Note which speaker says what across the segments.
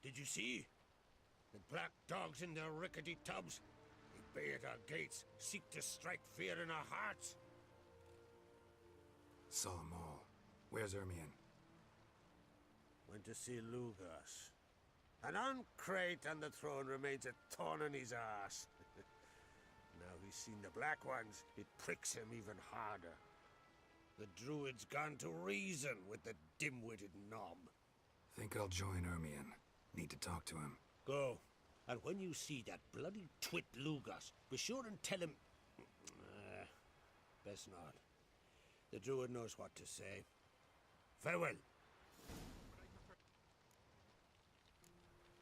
Speaker 1: Did you see? The black dogs in their rickety tubs. They bay at our gates, seek to strike fear in our hearts.
Speaker 2: Saw 'em all. Where's Ermion?
Speaker 1: Went to see Lugas. An uncrate on the throne remains a thorn in his arse. Now he's seen the Black Ones, it pricks him even harder. The Druid's gone to reason with the dim-witted knob.
Speaker 2: Think I'll join Ermion. Need to talk to him.
Speaker 1: Go. And when you see that bloody twit Lugas, be sure and tell him... best not. The Druid knows what to say. Farewell.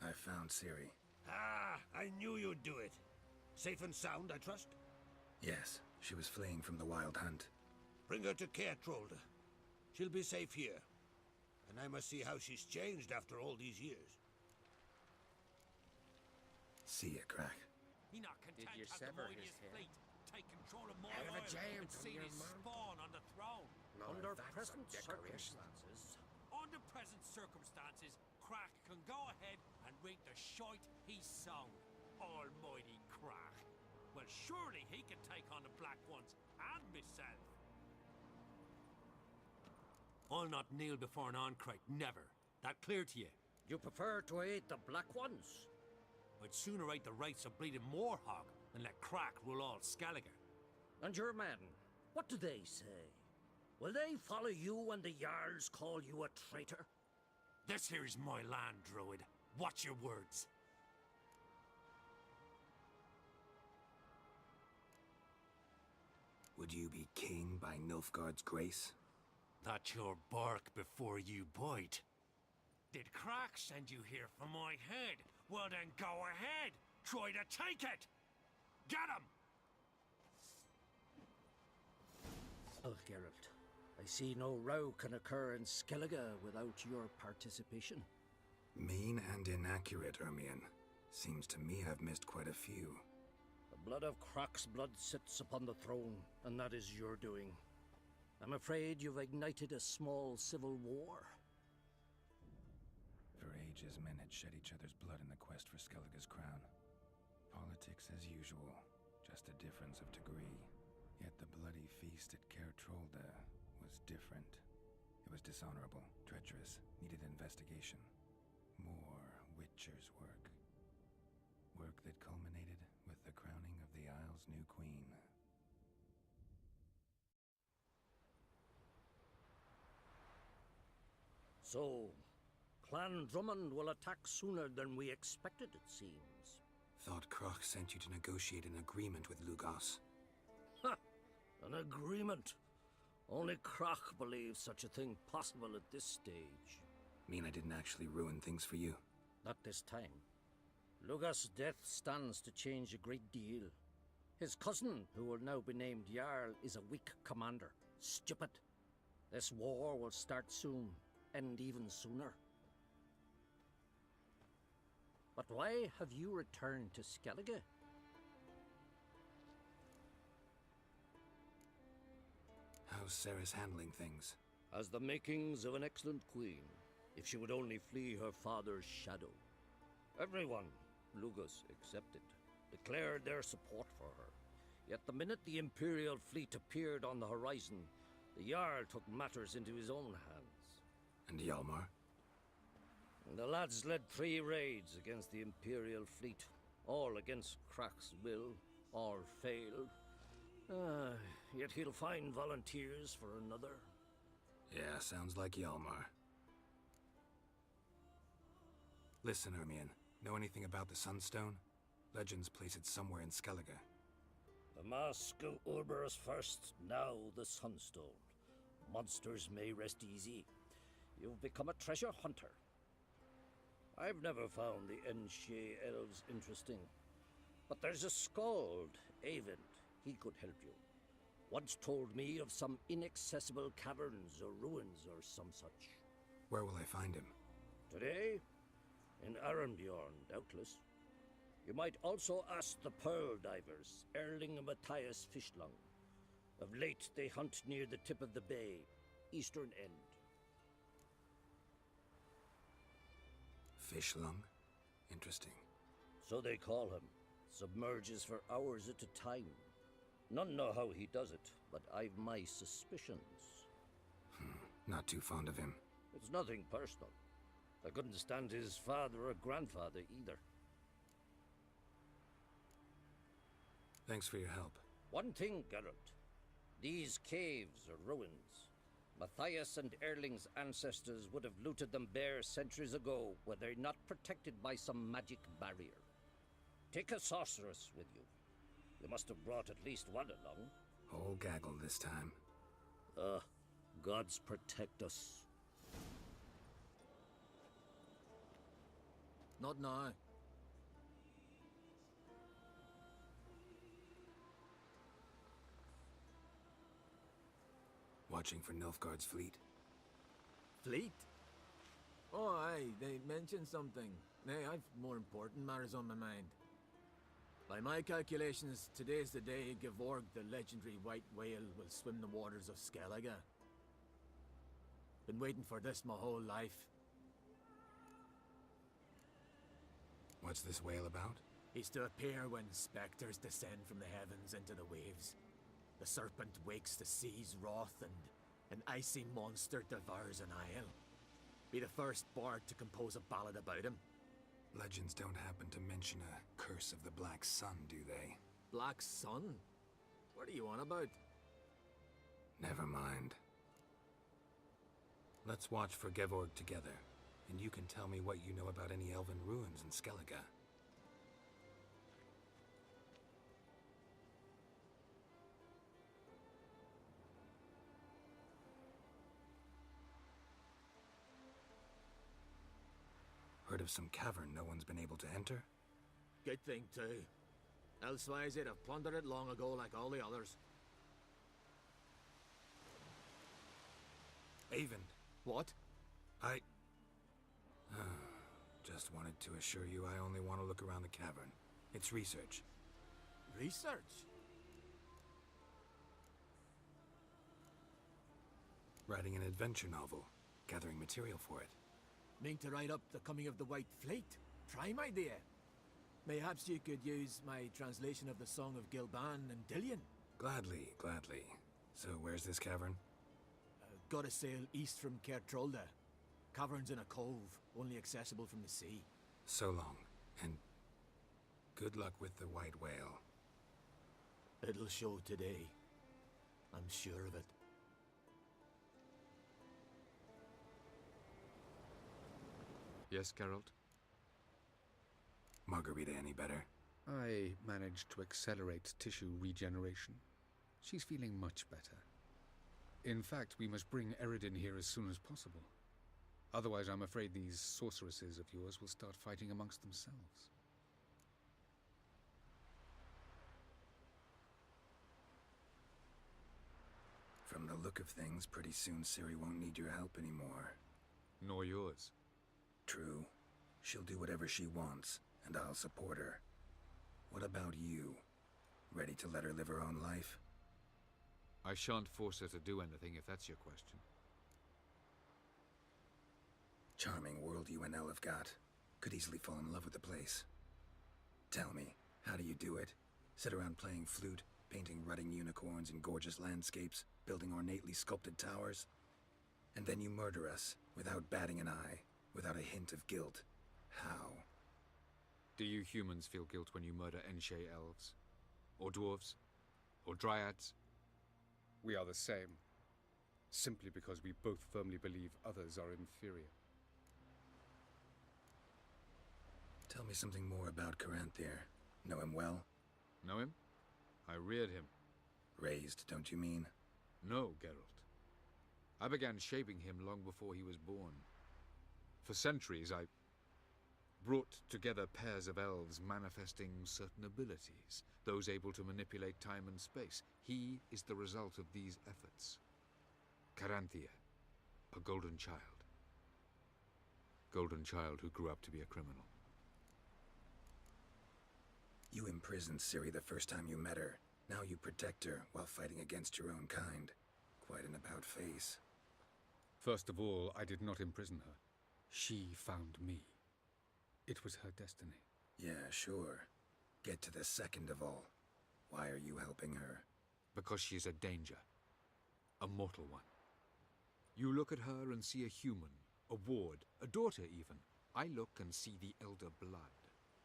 Speaker 2: I found Ciri.
Speaker 1: Ah, I knew you'd do it. Safe and sound, I trust?
Speaker 2: Yes, she was fleeing from the Wild Hunt.
Speaker 1: Bring her to Caertrolde. She'll be safe here. And I must see how she's changed after all these years.
Speaker 2: See ya, Crack.
Speaker 3: He not content
Speaker 4: Did you
Speaker 3: has the
Speaker 4: sever his
Speaker 3: mightiest
Speaker 4: hair?
Speaker 3: fleet, take control of more
Speaker 4: Out of a
Speaker 3: oil,
Speaker 4: jail
Speaker 3: and
Speaker 4: from
Speaker 3: see
Speaker 4: your
Speaker 3: his
Speaker 4: mum?
Speaker 3: spawn on the throne.
Speaker 4: Under present circumstances,
Speaker 3: Under present circumstances, Crack can go ahead and reap the shite he's sown. Almighty Crack. Well, surely he can take on the Black Ones and myself. I'll not kneel before an Ancrate, never. That clear to you?
Speaker 4: you prefer to aid the Black Ones?
Speaker 3: I'd sooner aid the rights of bleeding Moorhog than let Crack rule all Skellige.
Speaker 4: And your men, what do they say? Will they follow you when the Jarls call you a traitor?
Speaker 3: This here's my land, Druid. Watch your words.
Speaker 2: Would you be king by Nilfgaard's grace?
Speaker 3: That's your bark before you bite. Did Crack send you here for my head? Well then go ahead! Try to take it! Get him!
Speaker 4: Oh, Geralt, I see no row can occur in Skellige without your participation.
Speaker 2: Mean and inaccurate, Ermion. Seems to me I've missed quite a few.
Speaker 4: The blood of Croc's blood sits upon the throne, and that is your doing. I'm afraid you've ignited a small civil war.
Speaker 2: For ages, men had shed each other's blood in the quest for Skellige's crown. Politics as usual, just a difference of degree. Yet the bloody feast at Caertrolde was different. It was dishonorable, treacherous, needed investigation. More Witcher's work. Work that culminated with the crowning of the Isle's new queen.
Speaker 4: So, Clan Drummond will attack sooner than we expected, it seems.
Speaker 2: Thought Croc sent you to negotiate an agreement with Lugas.
Speaker 4: Ha! An agreement. Only Croc believes such a thing possible at this stage.
Speaker 2: Mean I didn't actually ruin things for you?
Speaker 4: Not this time. Lugas' death stands to change a great deal. His cousin, who will now be named Jarl, is a weak commander. Stupid. This war will start soon, end even sooner. But why have you returned to Skellige?
Speaker 2: How's Ceres handling things?
Speaker 4: Has the makings of an excellent queen, if she would only flee her father's shadow. Everyone, Lugas excepted, declared their support for her. Yet the minute the Imperial fleet appeared on the horizon, the Jarl took matters into his own hands.
Speaker 2: And Hjalmar?
Speaker 4: The lads led 3 raids against the Imperial fleet, all against Crac's will, all failed. Yet he'll find volunteers for another.
Speaker 2: Yeah, sounds like Hjalmar. Listen, Ermion, know anything about the Sunstone? Legends place it somewhere in Skellige.
Speaker 4: The mask of Urberus first, now the Sunstone. Monsters may rest easy. You've become a treasure hunter. I've never found the Enshe elves interesting. But there's a skald, Eyvind. He could help you. Once told me of some inaccessible caverns or ruins or some such.
Speaker 2: Where will I find him?
Speaker 4: Today? In Arenbjorn, doubtless. You might also ask the pearl divers, Erling and Matthias Fishlung. Of late, they hunt near the tip of the bay, eastern end.
Speaker 2: Fishlung? Interesting.
Speaker 4: So they call him. Submerges for hours at a time. None know how he does it, but I've my suspicions.
Speaker 2: Not too fond of him.
Speaker 4: It's nothing personal. I couldn't stand his father or grandfather either.
Speaker 2: Thanks for your help.
Speaker 4: One thing, Geralt. These caves are ruins. Matthias and Erling's ancestors would have looted them bare centuries ago were they not protected by some magic barrier. Take a sorceress with you. You must have brought at least one along.
Speaker 2: Whole gaggle this time.
Speaker 4: Gods protect us.
Speaker 5: Not now.
Speaker 2: Watching for Nilfgaard's fleet.
Speaker 5: Fleet? Oh, aye, they mentioned something. Nay, I've more important matters on my mind. By my calculations, today's the day Gevorg, the legendary white whale, will swim the waters of Skellige. Been waiting for this my whole life.
Speaker 2: What's this whale about?
Speaker 5: He's to appear when spectres descend from the heavens into the waves. The serpent wakes the sea's wrath, and an icy monster devours an isle. Be the first bard to compose a ballad about him.
Speaker 2: Legends don't happen to mention a curse of the Black Sun, do they?
Speaker 5: Black Sun? What are you on about?
Speaker 2: Never mind. Let's watch for Gevorg together, and you can tell me what you know about any elven ruins in Skellige. Heard of some cavern no one's been able to enter?
Speaker 5: Good thing, too. Elsewise, they'd have plundered it long ago like all the others.
Speaker 2: Avon.
Speaker 5: What?
Speaker 2: I... Just wanted to assure you I only want to look around the cavern. It's research.
Speaker 5: Research?
Speaker 2: Writing an adventure novel. Gathering material for it.
Speaker 5: Mean to write up the coming of the White Fleet? Prime idea. Mayhaps you could use my translation of the Song of Gilban and Dillion.
Speaker 2: Gladly, gladly. So where's this cavern?
Speaker 5: Gotta sail east from Kertrolde. Cavern's in a cove, only accessible from the sea.
Speaker 2: So long, and good luck with the white whale.
Speaker 5: It'll show today. I'm sure of it.
Speaker 6: Yes, Geralt?
Speaker 2: Margarita any better?
Speaker 6: I managed to accelerate tissue regeneration. She's feeling much better. In fact, we must bring Eredin here as soon as possible. Otherwise, I'm afraid these sorceresses of yours will start fighting amongst themselves.
Speaker 2: From the look of things, pretty soon Ciri won't need your help anymore.
Speaker 6: Nor yours.
Speaker 2: True. She'll do whatever she wants, and I'll support her. What about you? Ready to let her live her own life?
Speaker 6: I shan't force her to do anything, if that's your question.
Speaker 2: Charming world you and Elle have got. Could easily fall in love with the place. Tell me, how do you do it? Sit around playing flute, painting rutting unicorns in gorgeous landscapes, building ornately sculpted towers? And then you murder us, without batting an eye, without a hint of guilt. How?
Speaker 6: Do you humans feel guilt when you murder Enshe elves? Or dwarves? Or dryads? We are the same. Simply because we both firmly believe others are inferior.
Speaker 2: Tell me something more about Caranthir. Know him well?
Speaker 6: Know him? I reared him.
Speaker 2: Raised, don't you mean?
Speaker 6: No, Geralt. I began shaping him long before he was born. For centuries, I brought together pairs of elves manifesting certain abilities, those able to manipulate time and space. He is the result of these efforts. Caranthir, a golden child. Golden child who grew up to be a criminal.
Speaker 2: You imprisoned Ciri the first time you met her. Now you protect her while fighting against your own kind. Quite an about-face.
Speaker 6: First of all, I did not imprison her. She found me. It was her destiny.
Speaker 2: Yeah, sure. Get to the second of all. Why are you helping her?
Speaker 6: Because she is a danger. A mortal one. You look at her and see a human, a ward, a daughter even. I look and see the Elder Blood.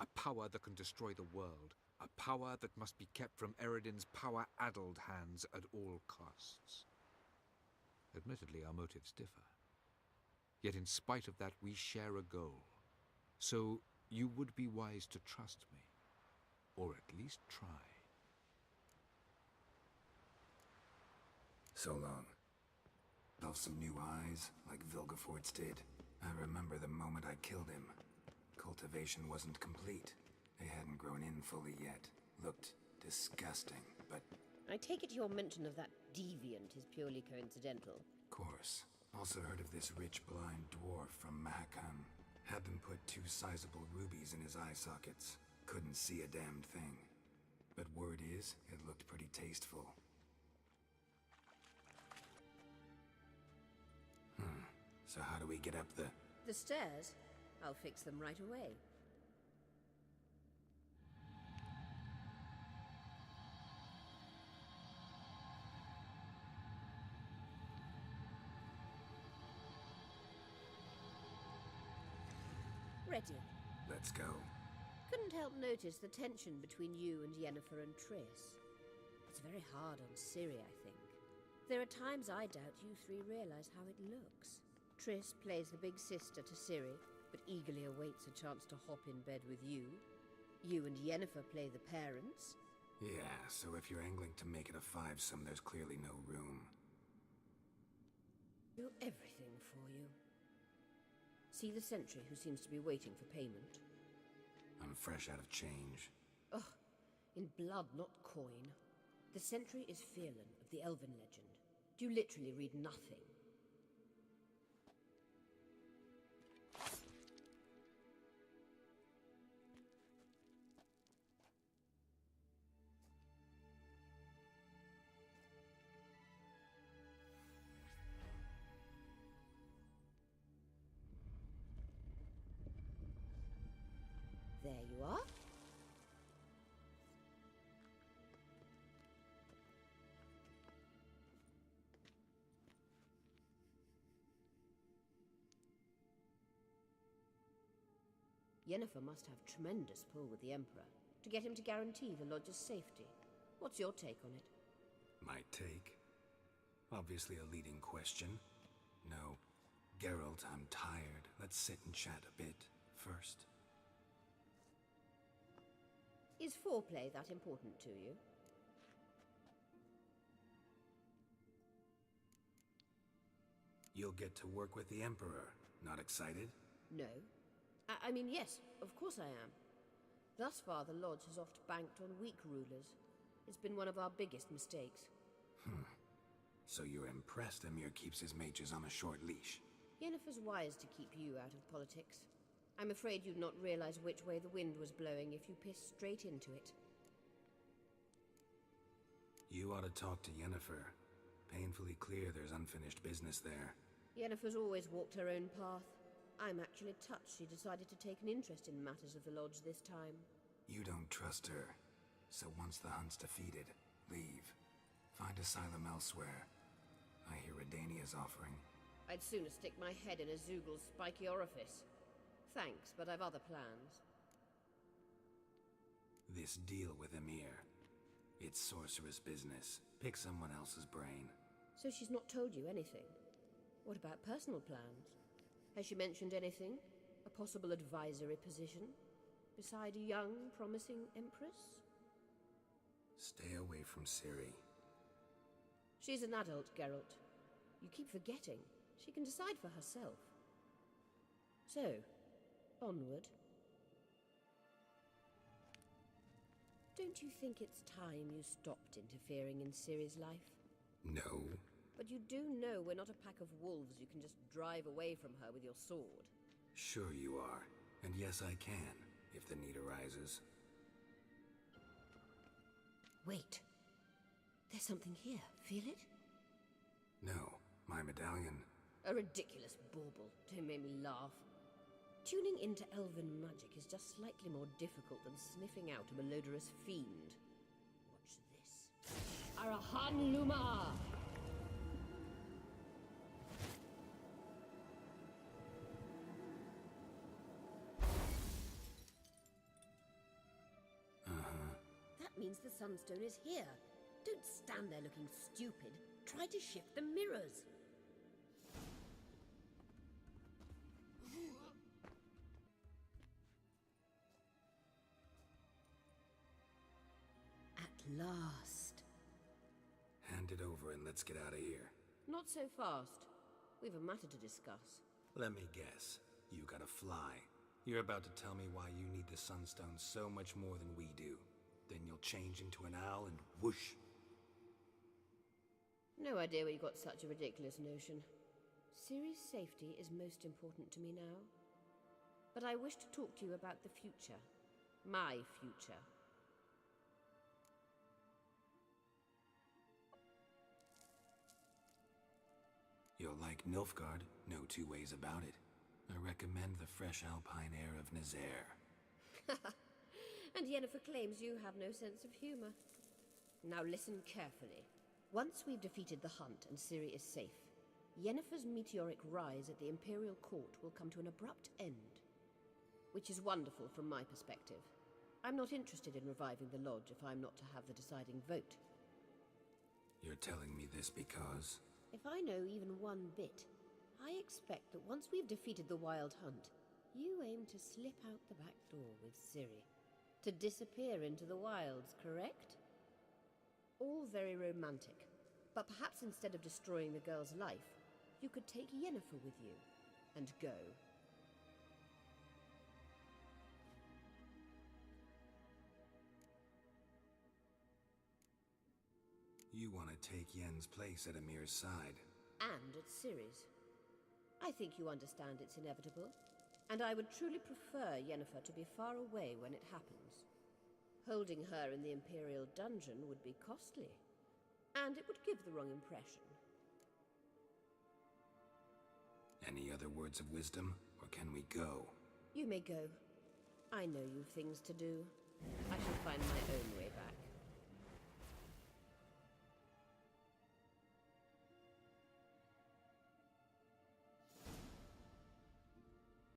Speaker 6: A power that can destroy the world. A power that must be kept from Eredin's power-addled hands at all costs. Admittedly, our motives differ. Yet in spite of that, we share a goal. So, you would be wise to trust me. Or at least try.
Speaker 2: So long. Self some new eyes, like Vilgefortz did. I remember the moment I killed him. Cultivation wasn't complete. They hadn't grown in fully yet. Looked disgusting, but...
Speaker 7: I take it your mention of that deviant is purely coincidental.
Speaker 2: Course. Also heard of this rich blind dwarf from Mahakam. Had them put 2 sizable rubies in his eye sockets. Couldn't see a damned thing. But word is, it looked pretty tasteful. So how do we get up the...
Speaker 7: The stairs? I'll fix them right away. Ready.
Speaker 2: Let's go.
Speaker 7: Couldn't help notice the tension between you and Yennefer and Triss. It's very hard on Ciri, I think. There are times I doubt you three realize how it looks. Triss plays the big sister to Ciri, but eagerly awaits a chance to hop in bed with you. You and Yennefer play the parents.
Speaker 2: Yeah, so if you're angling to make it a 5-some, there's clearly no room.
Speaker 7: Do everything for you. See the sentry who seems to be waiting for payment?
Speaker 2: I'm fresh out of change.
Speaker 7: Ugh, in blood, not coin. The sentry is Fierlan of the Elven legend. You literally read nothing. There you are. Yennefer must have tremendous pull with the Emperor to get him to guarantee the Lodge's safety. What's your take on it?
Speaker 2: My take? Obviously a leading question. No. Geralt, I'm tired. Let's sit and chat a bit first.
Speaker 7: Is foreplay that important to you?
Speaker 2: You'll get to work with the Emperor. Not excited?
Speaker 7: No. I mean, yes, of course I am. Thus far, the Lodge has oft banked on weak rulers. It's been one of our biggest mistakes.
Speaker 2: So you're impressed Emir keeps his mages on a short leash?
Speaker 7: Yennefer's wise to keep you out of politics. I'm afraid you'd not realize which way the wind was blowing if you pissed straight into it.
Speaker 2: You ought to talk to Yennefer. Painfully clear there's unfinished business there.
Speaker 7: Yennefer's always walked her own path. I'm actually touched she decided to take an interest in matters of the Lodge this time.
Speaker 2: You don't trust her. So once the hunt's defeated, leave. Find asylum elsewhere. I hear Redania's offering.
Speaker 7: I'd sooner stick my head in a Zoogl's spiky orifice. Thanks, but I've other plans.
Speaker 2: This deal with Emir. It's sorceress business. Pick someone else's brain.
Speaker 7: So she's not told you anything? What about personal plans? Has she mentioned anything? A possible advisory position? Beside a young, promising Empress?
Speaker 2: Stay away from Ciri.
Speaker 7: She's an adult, Geralt. You keep forgetting. She can decide for herself. So, onward. Don't you think it's time you stopped interfering in Ciri's life?
Speaker 2: No.
Speaker 7: But you do know we're not a pack of wolves you can just drive away from her with your sword.
Speaker 2: Sure you are. And yes, I can, if the need arises.
Speaker 7: Wait. There's something here. Feel it?
Speaker 2: No, my medallion.
Speaker 7: A ridiculous bauble. Don't make me laugh. Tuning into elven magic is just slightly more difficult than sniffing out a malodorous fiend. Watch this. Arahan Luma! That means the Sunstone is here. Don't stand there looking stupid. Try to shift the mirrors. At last.
Speaker 2: Hand it over and let's get out of here.
Speaker 7: Not so fast. We've a matter to discuss.
Speaker 2: Let me guess. You gotta fly. You're about to tell me why you need the Sunstone so much more than we do. Then you'll change into an owl and whoosh.
Speaker 7: No idea where you got such a ridiculous notion. Ciri's safety is most important to me now. But I wish to talk to you about the future. My future.
Speaker 2: You'll like Nilfgaard, no two ways about it. I recommend the fresh alpine air of Nazaire.
Speaker 7: And Yennefer claims you have no sense of humor. Now listen carefully. Once we've defeated the hunt and Ciri is safe, Yennefer's meteoric rise at the Imperial Court will come to an abrupt end. Which is wonderful from my perspective. I'm not interested in reviving the Lodge if I'm not to have the deciding vote.
Speaker 2: You're telling me this because...
Speaker 7: If I know even one bit, I expect that once we've defeated the Wild Hunt, you aim to slip out the back door with Ciri. To disappear into the wilds, correct? All very romantic. But perhaps instead of destroying the girl's life, you could take Yennefer with you and go.
Speaker 2: You want to take Yen's place at Amir's side.
Speaker 7: And at Ciri's. I think you understand it's inevitable, and I would truly prefer Yennefer to be far away when it happens. Holding her in the Imperial dungeon would be costly, and it would give the wrong impression.
Speaker 2: Any other words of wisdom, or can we go?
Speaker 7: You may go. I know you've things to do. I shall find my own way back.